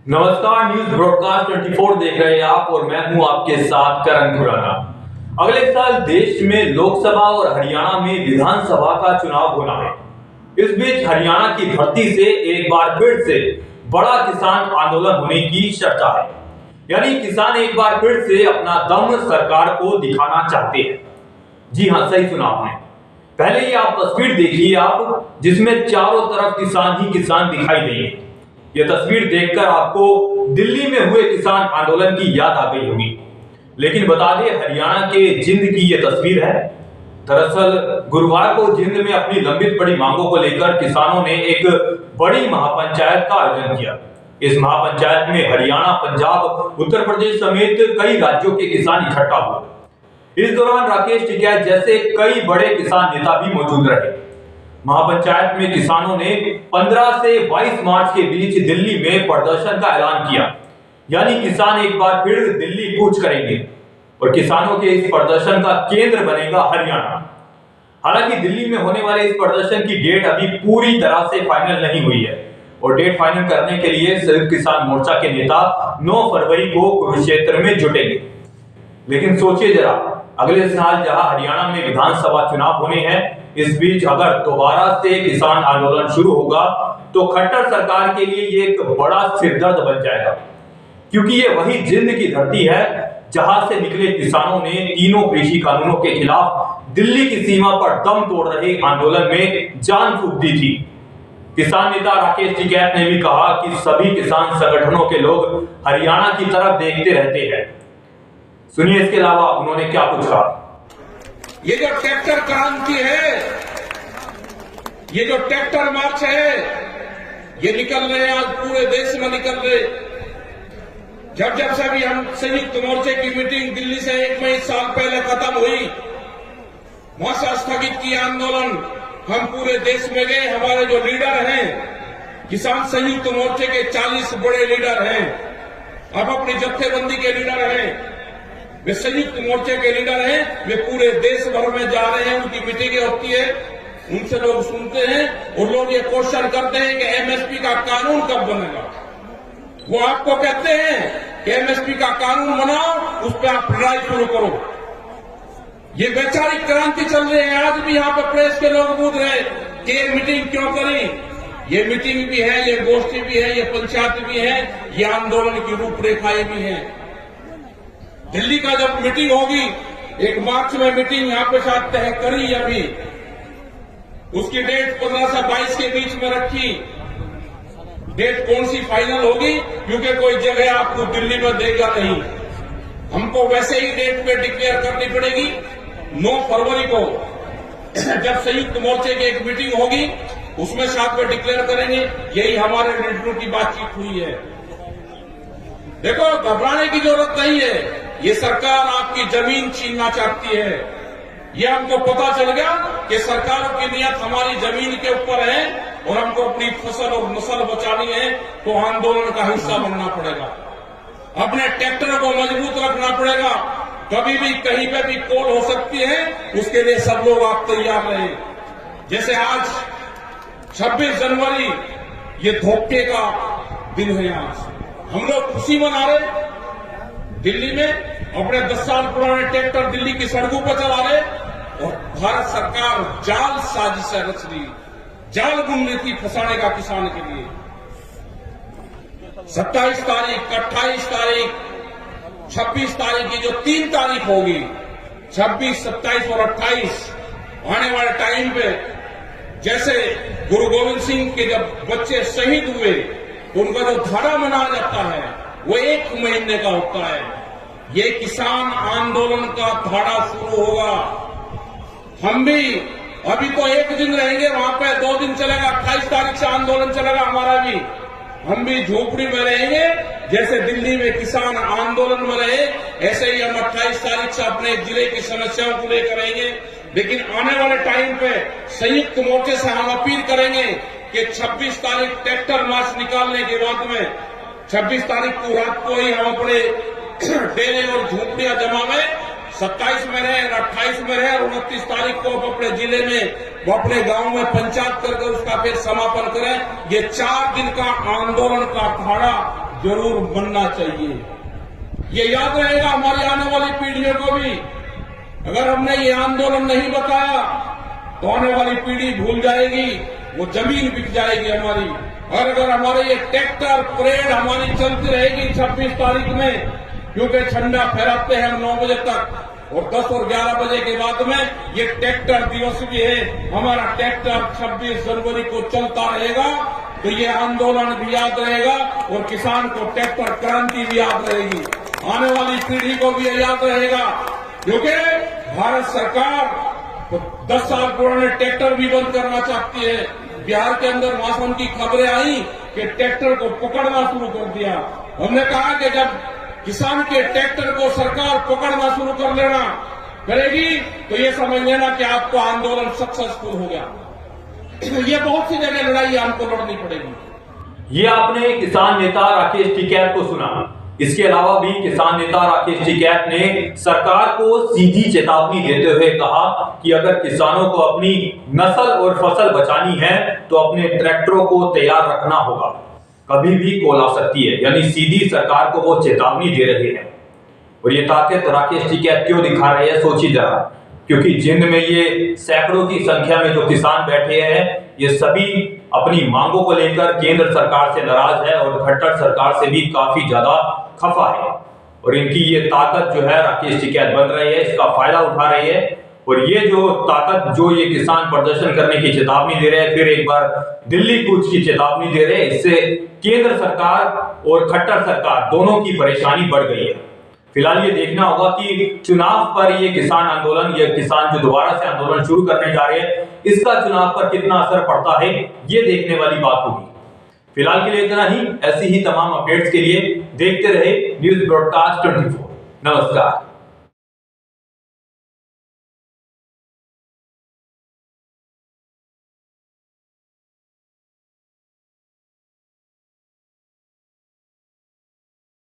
नमस्कार, news broadcast 24 देख रहे हैं आप और मैं हूं आपके साथ करण खुराना। अगले साल देश में लोकसभा और हरियाणा में विधानसभा का चुनाव होना है। इस बीच हरियाणा की धरती से एक बार फिर से बड़ा किसान आंदोलन होने की चर्चा है। यानी किसान एक बार फिर से अपना दम सरकार को दिखाना चाहते हैं। जी हां, सही सुना आपने। पहले ये आप तस्वीर देखिए आप, जिसमें चारों तरफ किसान ही किसान दिखाई देंगे। यह तस्वीर देखकर आपको दिल्ली में हुए किसान आंदोलन की याद आ गई होगी। लेकिन बता दें, हरियाणा के जिंद की यह तस्वीर है। दरअसल गुरुवार को जिंद में अपनी लंबित पड़ी मांगों को लेकर किसानों ने एक बड़ी महापंचायत का आयोजन किया। इस महापंचायत में हरियाणा, पंजाब, उत्तर प्रदेश समेत कई राज्यों के किसान इकट्ठा हुए। इस दौरान राकेश टिकैत जैसे कई बड़े किसान नेता भी मौजूद रहे। महापंचायत में किसानों ने 15 से 22 मार्च के बीच दिल्ली में प्रदर्शन का ऐलान किया। यानी किसान एक बार फिर दिल्ली कूच करेंगे और किसानों के इस प्रदर्शन का केंद्र बनेगा हरियाणा। हालांकि दिल्ली में होने वाले इस प्रदर्शन की डेट अभी पूरी तरह से फाइनल नहीं हुई है और डेट फाइनल करने के लिए संयुक्त किसान मोर्चा के नेता 9 फरवरी को कुरुक्षेत्र में जुटेंगे। लेकिन सोचिए जरा, अगले साल जहां हरियाणा में विधानसभा चुनाव होने हैं, इस बीच अगर दोबारा से किसान आंदोलन शुरू होगा तो खट्टर सरकार के लिए ये एक बड़ा सिरदर्द बन जाएगा। क्योंकि ये वही जिंद की धरती है जहां से निकले किसानों ने तीनों कृषि कानूनों के खिलाफ दिल्ली की सीमा पर दम तोड़ रहे आंदोलन में जान फूंक दी थी। किसान नेता राकेश टिकैत ने भी कहा कि सभी किसान संगठनों के लोग हरियाणा की तरफ देखते रहते हैं। सुनिए इसके अलावा उन्होंने क्या कुछ कहा। ये जो ट्रैक्टर क्रांति है, ये जो ट्रैक्टर मार्च है, ये निकल रहे हैं, आज पूरे देश में निकल रहे। जब से भी हम संयुक्त मोर्चे की मीटिंग दिल्ली से 1 साल पहले खत्म हुई, वहां से स्थगित किया आंदोलन। हम पूरे देश में गए। हमारे जो लीडर हैं, किसान संयुक्त मोर्चे के 40 बड़े लीडर हैं, अब अपनी जत्थेबंदी के लीडर हैं, वे संयुक्त मोर्चे के लीडर हैं। वे पूरे देश भर में जा रहे हैं, उनकी मीटिंगें होती है, उनसे लोग सुनते हैं और लोग ये क्वेश्चन करते हैं कि एमएसपी का कानून कब बनेगा। वो आपको कहते हैं कि एमएसपी का कानून बनाओ, उस पर आप लड़ाई शुरू करो। ये वैचारिक क्रांति चल रही है। आज भी यहाँ पर प्रेस के लोग पूछ रहे कि ये मीटिंग क्यों करी। ये मीटिंग भी है, ये गोष्ठी भी है, ये पंचायत भी है, ये आंदोलन की रूपरेखाएं भी है। दिल्ली का जब मीटिंग होगी, 1 मार्च में मीटिंग यहां पे शायद तय करी, अभी उसकी डेट 15 से 22 के बीच में रखी। डेट कौन सी फाइनल होगी, क्योंकि कोई जगह आपको दिल्ली में देगा नहीं। हमको वैसे ही डेट पे डिक्लेयर करनी पड़ेगी। 9 फरवरी को जब संयुक्त मोर्चे की एक मीटिंग होगी, उसमें शायद वे डिक्लेयर करेंगे। यही हमारे लीडरों की बातचीत हुई है। देखो, घबराने की जरूरत नहीं है। ये सरकार आपकी जमीन छीनना चाहती है। ये हमको पता चल गया कि सरकारों की नियत हमारी जमीन के ऊपर है और हमको अपनी फसल और नस्ल बचानी है, तो आंदोलन का हिस्सा बनना पड़ेगा। अपने ट्रैक्टर को मजबूत रखना पड़ेगा। कभी भी कहीं पे भी कॉल हो सकती है, उसके लिए सब लोग आप तैयार रहे। जैसे आज 26 जनवरी, ये धोखे का दिन है। आज हम लोग खुशी मना रहे। दिल्ली में अपने 10 साल पुराने ट्रैक्टर दिल्ली की सड़कों पर चला रहे और भारत सरकार जाल साजिशें रच रही, जाल बुन रही थी फंसाने का किसान के लिए। 27 तारीख, 28 तारीख, 26 तारीख की जो 3 तारीख होगी, 26, 27 और 28 आने वाले टाइम पे, जैसे गुरु गोविंद सिंह के जब बच्चे शहीद हुए तो उनका जो धारा मनाया जाता है वो 1 महीने का होता है। ये किसान आंदोलन का धारा शुरू होगा। हम भी अभी तो 1 दिन रहेंगे वहां पे, 2 दिन चलेगा, 28 तारीख से आंदोलन चलेगा हमारा भी। हम भी झोपड़ी में रहेंगे, जैसे दिल्ली में किसान आंदोलन में रहे, ऐसे ही हम 28 तारीख से अपने जिले की समस्याओं को लेकर रहेंगे। लेकिन आने वाले टाइम पे संयुक्त मोर्चे से हम अपील करेंगे कि 26 तारीख ट्रैक्टर मार्च निकालने के बाद में 26 तारीख को रात को ही हम अपने डेरे और झोपड़ियां जमा में 27 में रहे, 28 में रहे और 29 तारीख को अपने जिले में, वो अपने गांव में पंचायत करके उसका फिर समापन करें। ये 4 दिन का आंदोलन का धारा जरूर बनना चाहिए। ये याद रहेगा हमारी आने वाली पीढ़ियों को भी। अगर हमने ये आंदोलन नहीं बताया तो आने वाली पीढ़ी भूल जाएगी, वो जमीन बिक जाएगी हमारी। और अगर हमारे ये ट्रैक्टर परेड हमारी चलती रहेगी 26 तारीख में, क्योंकि झंडा फहराते हैं 9 बजे तक और 10 और 11 बजे के बाद में ये ट्रैक्टर दिवस भी है, हमारा ट्रैक्टर 26 जनवरी को चलता रहेगा, तो ये आंदोलन भी याद रहेगा और किसान को ट्रैक्टर क्रांति भी याद रहेगी। आने वाली पीढ़ी को भी ये याद रहेगा, क्योंकि भारत सरकार तो 10 साल पुराने ट्रैक्टर भी बंद करना चाहती है। बिहार के अंदर मौसम की खबरें आई कि ट्रैक्टर को पकड़ना शुरू कर दिया। हमने कहा कि जब किसान के ट्रैक्टर को सरकार पकड़ना शुरू कर लेना करेगी तो ये समझ लेना कि आपका आंदोलन सक्सेसफुल हो गया। ये बहुत सी जगह लड़ाई हमको लड़नी पड़ेगी। ये आपने किसान नेता राकेश टिकैत को सुना। इसके अलावा भी किसान नेता राकेश टिकैत ने सरकार को सीधी चेतावनी देते हुए कहा कि अगर किसानों को अपनी नस्ल और फसल बचानी है तो अपने ट्रैक्टरों को तैयार रखना होगा, कभी भी कॉल आ सकती है। यानी सीधी सरकार को वो चेतावनी दे रहे हैं। और ये ताकत राकेश टिकैत क्यों दिखा रहे हैं, सोचिए जरा। क्योंकि जिंद में ये सैकड़ों की संख्या में जो किसान बैठे हैं, ये सभी अपनी मांगों को लेकर केंद्र सरकार से नाराज है और खट्टर सरकार से भी काफी ज्यादा खफा है। और इनकी ये ताकत जो है राकेश टिकैत बन रही है, इसका फायदा उठा रही है। और ये जो ताकत जो ये किसान प्रदर्शन करने की चेतावनी दे रहे हैं, फिर एक बार दिल्ली कूच की चेतावनी दे रहे हैं, इससे केंद्र सरकार और खट्टर सरकार दोनों की परेशानी बढ़ गई है। फिलहाल ये देखना होगा कि चुनाव पर ये किसान आंदोलन, ये किसान जो दोबारा से आंदोलन शुरू करने जा रहे हैं, इसका चुनाव पर कितना असर पड़ता है, ये देखने वाली बात होगी। फिलहाल के लिए इतना ही। ऐसी ही तमाम अपडेट्स के लिए देखते रहे न्यूज़ ब्रॉडकास्ट 24। नमस्कार।